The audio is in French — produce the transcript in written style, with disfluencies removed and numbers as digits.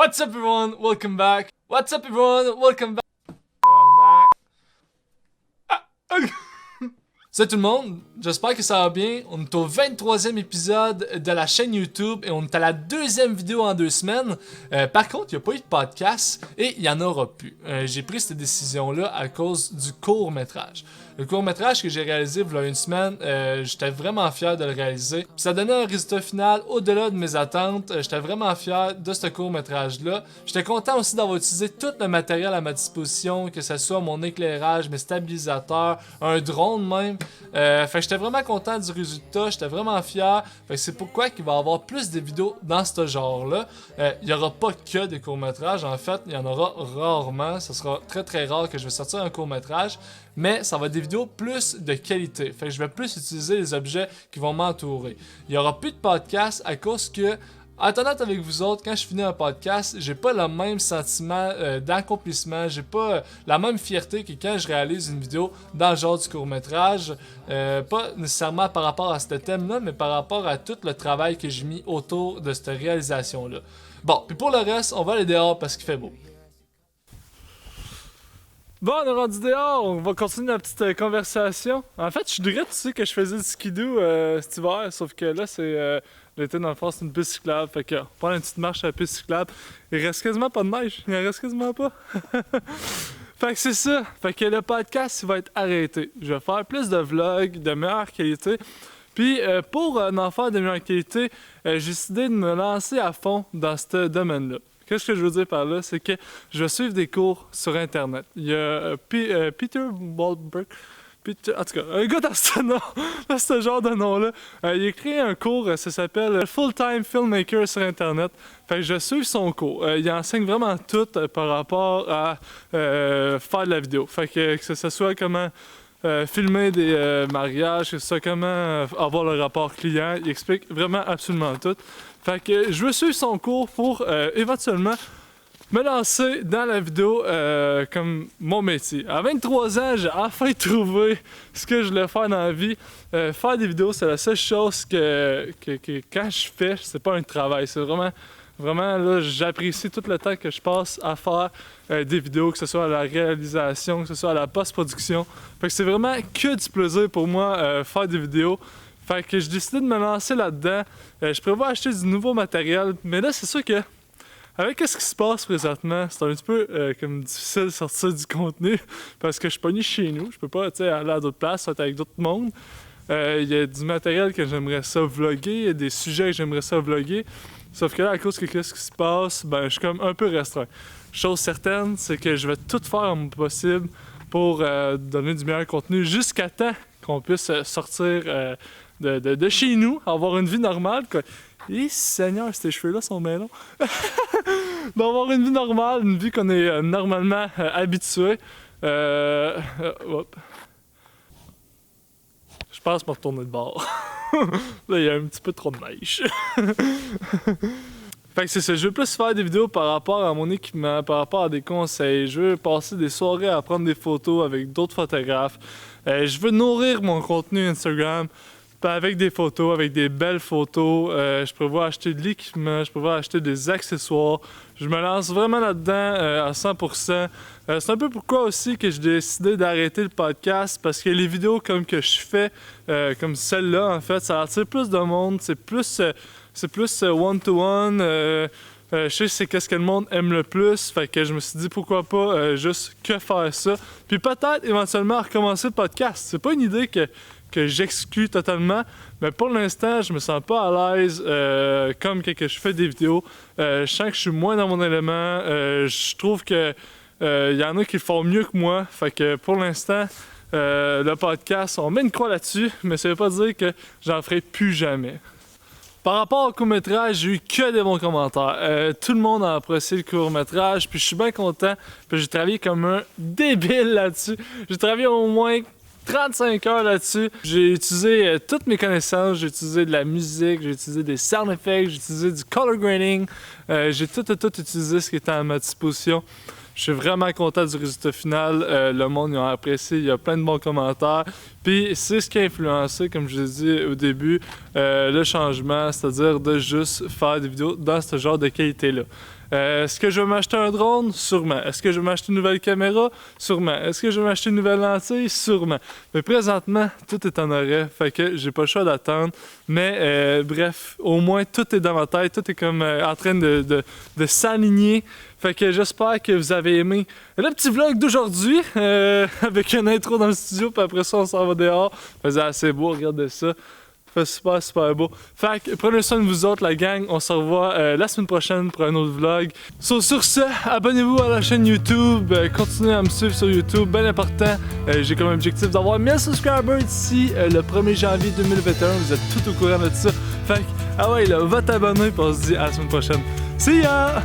What's up everyone? Welcome back. What's up everyone? Welcome back. Salut tout le monde, j'espère que ça va bien. On est au 23e épisode de la chaîne YouTube et on est à la deuxième vidéo en 2 semaines. Par contre, il n'y a pas eu de podcast et il n'y en aura plus. J'ai pris cette décision-là à cause du court-métrage. Le court-métrage que j'ai réalisé il y a une semaine, j'étais vraiment fier de le réaliser. Puis ça donnait un résultat final au-delà de mes attentes. J'étais vraiment fier de ce court-métrage-là. J'étais content aussi d'avoir utilisé tout le matériel à ma disposition, que ce soit mon éclairage, mes stabilisateurs, un drone même. Fait que j'étais vraiment content du résultat, j'étais vraiment fier. Fait que c'est pourquoi il va y avoir plus de vidéos dans ce genre-là. Il n'y aura pas que des courts-métrages, en fait, il y en aura rarement. Ce sera très très rare que je vais sortir un court-métrage. Mais ça va être des vidéos plus de qualité. Fait que je vais plus utiliser les objets qui vont m'entourer. Il n'y aura plus de podcast à cause que, en étant honnête avec vous autres, quand je finis un podcast, j'ai pas le même sentiment d'accomplissement, j'ai pas la même fierté que quand je réalise une vidéo dans le genre du court-métrage. Pas nécessairement par rapport à ce thème-là, mais par rapport à tout le travail que j'ai mis autour de cette réalisation-là. Bon, puis pour le reste, on va aller dehors parce qu'il fait beau. Bon, on est rendu dehors, on va continuer notre petite conversation. En fait, je dirais, tu sais, que je faisais du skidoo cet hiver, sauf que là, c'est l'été dans le fond, c'est une piste cyclable. Fait que, on prend une petite marche à la piste cyclable. Il reste quasiment pas de neige, il en reste quasiment pas. Fait que c'est ça, fait que le podcast, il va être arrêté. Je vais faire plus de vlogs de meilleure qualité. Puis, pour en faire de meilleure qualité, j'ai décidé de me lancer à fond dans ce domaine-là. Qu'est-ce que je veux dire par là? C'est que je vais suivre des cours sur Internet. Il y a Peter Waldberg, en tout cas, un gars dans ce genre de nom-là. Il a créé un cours, ça s'appelle Full-Time Filmmaker sur Internet. Fait que je suis son cours. Il enseigne vraiment tout par rapport à faire de la vidéo. Fait que ce soit comment filmer des mariages, que ce soit comment avoir le rapport client. Il explique vraiment absolument tout. Fait que je veux suivre son cours pour éventuellement me lancer dans la vidéo comme mon métier. À 23 ans, j'ai enfin trouvé ce que je voulais faire dans la vie. Faire des vidéos, c'est la seule chose que quand je fais, c'est pas un travail. C'est vraiment là, j'apprécie tout le temps que je passe à faire des vidéos, que ce soit à la réalisation, que ce soit à la post-production. Fait que c'est vraiment que du plaisir pour moi faire des vidéos. Fait que j'ai décidé de me lancer là-dedans. Je prévois acheter du nouveau matériel, mais là, c'est sûr que avec ce qui se passe présentement, c'est un petit peu comme difficile de sortir du contenu parce que je suis pogné chez nous. Je peux pas aller à d'autres places, être avec d'autres mondes. Il y a du matériel que j'aimerais ça vlogger, il y a des sujets que j'aimerais ça vlogger. Sauf que là, à cause de ce qui se passe, ben, je suis comme un peu restreint. Chose certaine, c'est que je vais tout faire mon possible pour donner du meilleur contenu jusqu'à temps qu'on puisse sortir de chez nous, avoir une vie normale, quoi. Et Seigneur, ces cheveux-là sont bien longs. D'avoir une vie normale, une vie qu'on est normalement habitué. Hop. Je pense me retourner de bord. Là, il y a un petit peu trop de neige. Fait que c'est ça, je veux plus faire des vidéos par rapport à mon équipement, par rapport à des conseils. Je veux passer des soirées à prendre des photos avec d'autres photographes. Je veux nourrir mon contenu Instagram avec des photos, avec des belles photos. Je prévois acheter de l'équipement, je prévois acheter des accessoires. Je me lance vraiment là-dedans à 100%. C'est un peu pourquoi aussi que j'ai décidé d'arrêter le podcast, parce que les vidéos comme que je fais, comme celle-là, en fait, ça attire plus de monde, c'est plus one-to-one. Je sais c'est qu'est-ce que le monde aime le plus, fait que je me suis dit pourquoi pas juste que faire ça. Puis peut-être éventuellement recommencer le podcast. C'est pas une idée que j'exclus totalement, mais pour l'instant, je me sens pas à l'aise comme que je fais des vidéos. Je sens que je suis moins dans mon élément. Je trouve que y en a qui le font mieux que moi. Fait que pour l'instant, le podcast, on met une croix là-dessus, mais ça veut pas dire que j'en ferai plus jamais. Par rapport au court-métrage, j'ai eu que des bons commentaires. Tout le monde a apprécié le court-métrage, puis je suis bien content. Puis j'ai travaillé comme un débile là-dessus. J'ai travaillé au moins 35 heures là-dessus. J'ai utilisé toutes mes connaissances. J'ai utilisé de la musique, j'ai utilisé des sound effects, j'ai utilisé du color grading. J'ai tout utilisé ce qui était à ma disposition. Je suis vraiment content du résultat final. Le monde, ils ont apprécié. Il y a plein de bons commentaires. Puis c'est ce qui a influencé, comme je l'ai dit au début, le changement, c'est-à-dire de juste faire des vidéos dans ce genre de qualité-là. Est-ce que je vais m'acheter un drone? Sûrement. Est-ce que je vais m'acheter une nouvelle caméra? Sûrement. Est-ce que je vais m'acheter une nouvelle lentille? Sûrement. Mais présentement, tout est en arrêt, fait que j'ai pas le choix d'attendre. Mais bref, au moins tout est dans ma tête, tout est comme en train de s'aligner. Fait que j'espère que vous avez aimé le petit vlog d'aujourd'hui avec une intro dans le studio, puis après ça on s'en va dehors. Faisait assez beau, regardez ça. Fait super beau. Fait que prenez soin de vous autres, la gang. On se revoit la semaine prochaine pour un autre vlog. Sur ce, abonnez-vous à la chaîne YouTube. Continuez à me suivre sur YouTube, bien important. J'ai comme objectif d'avoir 1000 subscribers d'ici le 1er janvier 2021. Vous êtes tout au courant de ça. Fait que, ah ouais, là, va t'abonner, puis on se dit à la semaine prochaine. See ya!